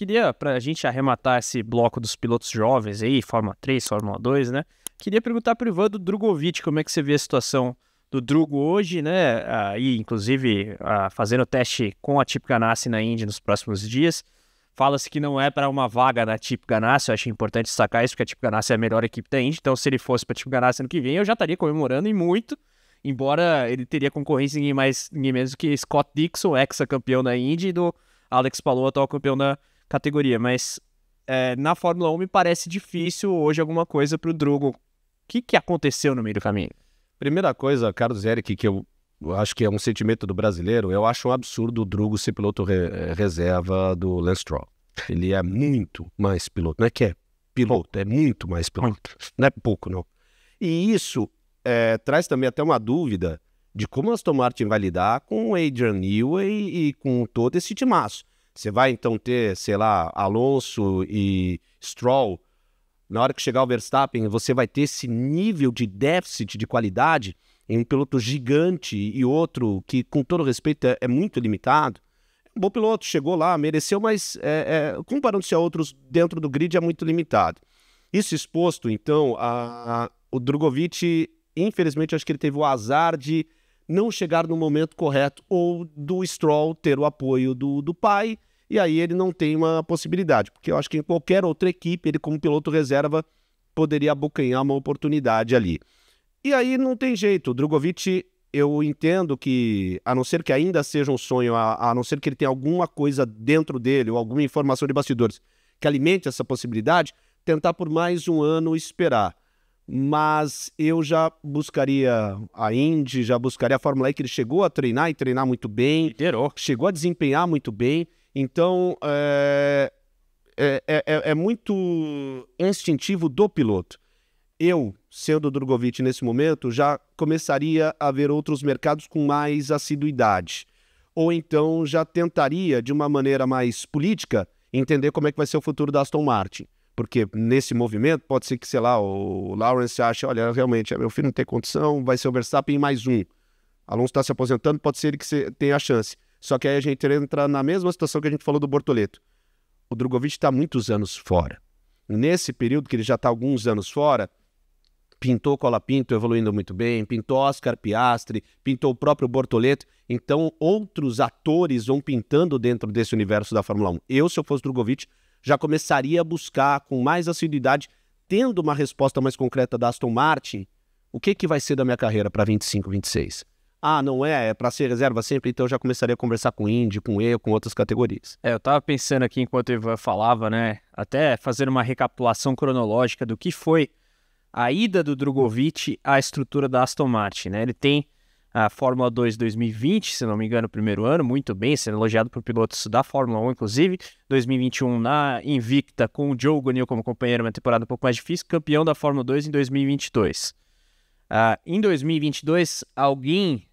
queria, para a gente arrematar esse bloco dos pilotos jovens aí, Fórmula 3, Fórmula 2, né? Queria perguntar para o Ivan do Drogovic, como é que você vê a situação do Drugo hoje, né? Aí, inclusive, fazendo teste com a Chip Ganassi na Indy nos próximos dias. Fala-se que não é para uma vaga na Chip Ganassi, eu acho importante destacar isso, porque a Chip Ganassi é a melhor equipe da Indy, então se ele fosse para a Chip Ganassi ano que vem, eu já estaria comemorando e muito, embora ele teria concorrência em ninguém menos do que Scott Dixon, ex-campeão da Indy, e do Alex Palou, atual campeão da categoria. Mas na Fórmula 1 me parece difícil hoje alguma coisa para o Drugo. O que aconteceu no meio do caminho? Primeira coisa, Carlos Eric, que eu acho que é um sentimento do brasileiro, eu acho um absurdo o Drugo ser piloto reserva do Lance Stroll. Ele é muito mais piloto, não é que é piloto, é muito mais piloto, não é pouco não. E isso traz também até uma dúvida de como a Aston Martin vai lidar com o Adrian Newey e com todo esse timaço. Você vai então ter, sei lá, Alonso e Stroll, na hora que chegar o Verstappen, você vai ter esse nível de déficit de qualidade em um piloto gigante e outro que, com todo respeito, é muito limitado. Um bom piloto, chegou lá, mereceu, mas comparando-se a outros dentro do grid é muito limitado. Isso exposto, então, o Drogovic, infelizmente, acho que ele teve o azar de não chegar no momento correto ou do Stroll ter o apoio do pai, e aí ele não tem uma possibilidade, porque eu acho que em qualquer outra equipe, ele como piloto reserva, poderia abocanhar uma oportunidade ali. E aí não tem jeito, o Drogovic, eu entendo que, a não ser que ainda seja um sonho, a não ser que ele tenha alguma coisa dentro dele, ou alguma informação de bastidores, que alimente essa possibilidade, tentar por mais um ano esperar. Mas eu já buscaria a Indy, já buscaria a Fórmula E, que ele chegou a treinar e treinar muito bem, Liderou. Chegou a desempenhar muito bem. Então, é muito instintivo do piloto. Eu, sendo o Drogovic nesse momento, já começaria a ver outros mercados com mais assiduidade. Ou então já tentaria, de uma maneira mais política, entender como é que vai ser o futuro da Aston Martin. Porque nesse movimento pode ser que, sei lá, o Lawrence ache, olha, realmente, meu filho não tem condição, vai ser o Verstappen mais um. Alonso está se aposentando, pode ser que tenha a chance. Só que aí a gente entra na mesma situação que a gente falou do Bortoleto. O Drogovic está muitos anos fora. Nesse período que ele já está alguns anos fora, pintou Colapinto evoluindo muito bem, pintou Oscar Piastri, pintou o próprio Bortoleto. Então outros atores vão pintando dentro desse universo da Fórmula 1. Eu, se eu fosse Drogovic, já começaria a buscar com mais assiduidade, tendo uma resposta mais concreta da Aston Martin, o que vai ser da minha carreira para 25, 26? Ah, não é para ser reserva sempre, então eu já começaria a conversar com o Indy, com eu, com outras categorias. Eu tava pensando aqui enquanto o Ivan falava, né, até fazer uma recapitulação cronológica do que foi a ida do Drogovic à estrutura da Aston Martin, né? Ele tem a Fórmula 2 2020, se não me engano, o primeiro ano, muito bem, sendo elogiado por pilotos da Fórmula 1, inclusive. 2021 na Invicta, com o Joe Guanyu como companheiro, uma temporada um pouco mais difícil, campeão da Fórmula 2 em 2022. Em 2022, alguém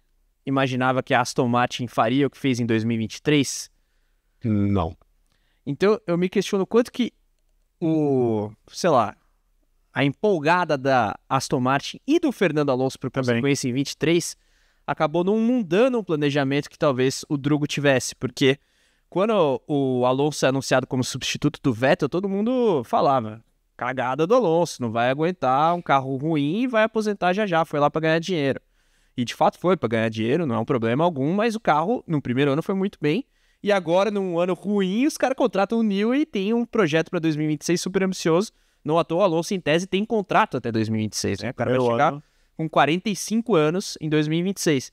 imaginava que a Aston Martin faria o que fez em 2023? Não. Então, eu me questiono quanto que a empolgada da Aston Martin e do Fernando Alonso, por consequência, em 23, acabou não dando um planejamento que talvez o Drugo tivesse, porque quando o Alonso é anunciado como substituto do Vettel, todo mundo falava, cagada do Alonso, não vai aguentar um carro ruim e vai aposentar já, foi lá para ganhar dinheiro. E de fato foi para ganhar dinheiro, não é um problema algum, mas o carro no primeiro ano foi muito bem, e agora num ano ruim os caras contratam o Newey e tem um projeto para 2026 super ambicioso. Não à toa, o Alonso em tese tem contrato até 2026, né? O cara vai chegar com 45 anos em 2026.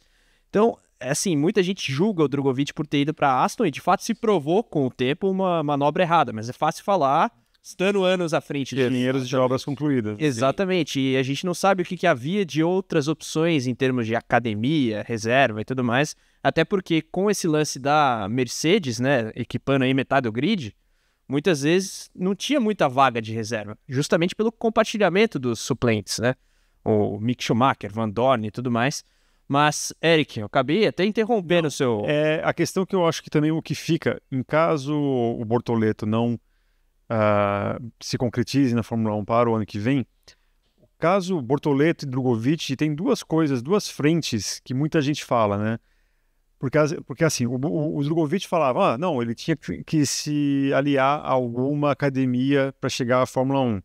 Então, assim, muita gente julga o Drogovic por ter ido para a Aston e de fato se provou com o tempo uma manobra errada, mas é fácil falar estando anos à frente de dinheiros de obras concluídas. Exatamente, sim. E a gente não sabe o que havia de outras opções em termos de academia, reserva e tudo mais, até porque com esse lance da Mercedes, né, equipando aí metade do grid, muitas vezes não tinha muita vaga de reserva, justamente pelo compartilhamento dos suplentes, né, o Mick Schumacher, Van Dorn e tudo mais. Mas, Eric, eu acabei até interrompendo o seu... É a questão que eu acho que também o que fica, em caso o Bortoleto não se concretize na Fórmula 1 para o ano que vem, caso Bortoleto e Drogovic tem duas frentes que muita gente fala, né? Porque assim, o Drogovic falava, não, ele tinha que se aliar a alguma academia para chegar à Fórmula 1.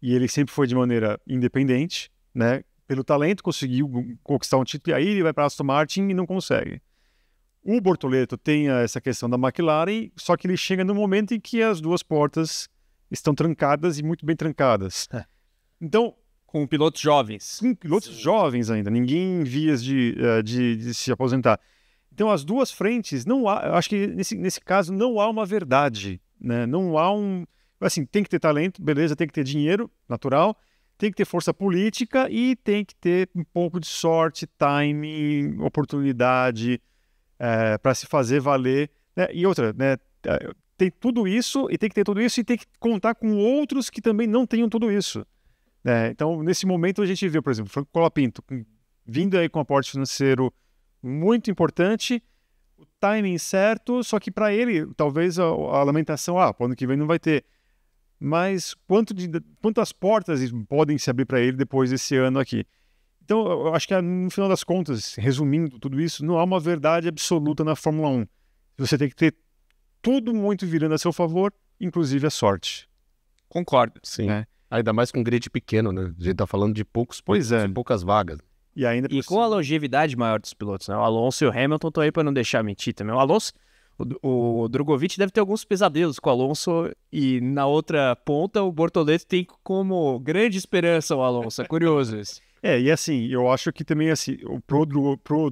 E ele sempre foi de maneira independente, né? Pelo talento, conseguiu conquistar um título, e aí ele vai para a Aston Martin e não consegue. O Bortoleto tem essa questão da McLaren, só que ele chega no momento em que as duas portas estão trancadas e muito bem trancadas. Então, com pilotos jovens. Com pilotos jovens ainda, ninguém em vias de se aposentar. Então, as duas frentes, não há, eu acho que nesse caso não há uma verdade, né? Não há assim, tem que ter talento, beleza, tem que ter dinheiro, natural, tem que ter força política e tem que ter um pouco de sorte, timing, oportunidade para se fazer valer, né? E outra, né? Tem tudo isso e tem que ter tudo isso e tem que contar com outros que também não tenham tudo isso. Então, nesse momento, a gente vê, por exemplo, Franco Colapinto vindo aí com um aporte financeiro muito importante, o timing certo, só que para ele, talvez a lamentação, para o ano que vem não vai ter. Mas quantas portas podem se abrir para ele depois desse ano aqui? Então, eu acho que no final das contas, resumindo tudo isso, não há uma verdade absoluta na Fórmula 1. Você tem que ter tudo muito virando a seu favor, inclusive a sorte. Concordo. Sim. Ainda mais com um grid pequeno, né? A gente tá falando de poucas vagas. E com a longevidade maior dos pilotos, né? O Alonso e o Hamilton estão aí para não deixar mentir também. O Alonso, o Drogovic deve ter alguns pesadelos com o Alonso e na outra ponta o Bortoleto tem como grande esperança o Alonso. É curioso isso. E assim, eu acho que também assim, pro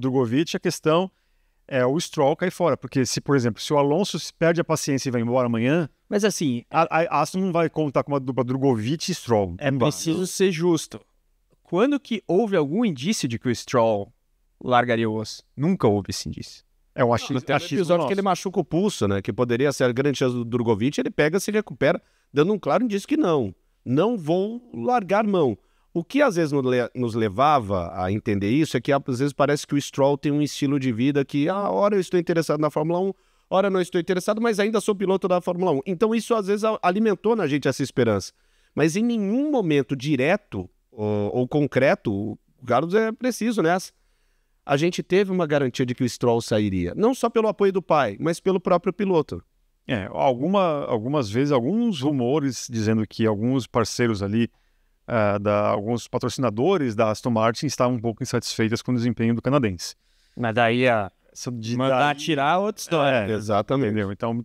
Drogovic a questão é o Stroll cair fora, porque se, por exemplo, se o Alonso perde a paciência e vai embora amanhã, mas assim, a Aston não vai contar com uma dupla Drogovic e Stroll. É preciso ser justo. Quando que houve algum indício de que o Stroll largaria o osso? Nunca houve esse indício. É um episódio que ele machuca o pulso, né? Que poderia ser a grande chance do Drogovic, ele pega, se recupera, dando um claro indício que não vou largar mão. O que às vezes nos levava a entender isso é que às vezes parece que o Stroll tem um estilo de vida que, ora eu estou interessado na Fórmula 1, ora não estou interessado, mas ainda sou piloto da Fórmula 1. Então isso às vezes alimentou na gente essa esperança. Mas em nenhum momento direto ou concreto, o Carlos é preciso nessa. A gente teve uma garantia de que o Stroll sairia. Não só pelo apoio do pai, mas pelo próprio piloto. Algumas vezes, alguns rumores dizendo que alguns parceiros ali, alguns patrocinadores da Aston Martin estavam um pouco insatisfeitos com o desempenho do canadense. Mas daí mandar tirar outra história. Exatamente. Entendeu? Então,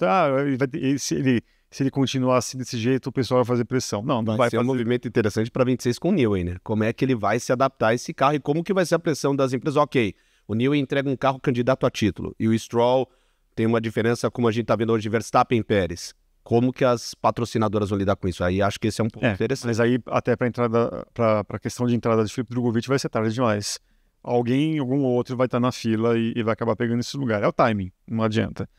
se ele continuar assim desse jeito, o pessoal vai fazer pressão. Não vai ser um movimento interessante para 26 com o Newey, né? Como é que ele vai se adaptar a esse carro e como que vai ser a pressão das empresas? Ok, o Newey entrega um carro candidato a título e o Stroll tem uma diferença, como a gente está vendo hoje, de Verstappen e Pérez. Como que as patrocinadoras vão lidar com isso? Aí acho que esse é um ponto interessante. Mas aí, até para a questão de entrada de Felipe Drogovic, vai ser tarde demais. Algum outro vai estar na fila e vai acabar pegando esse lugar. É o timing, não adianta.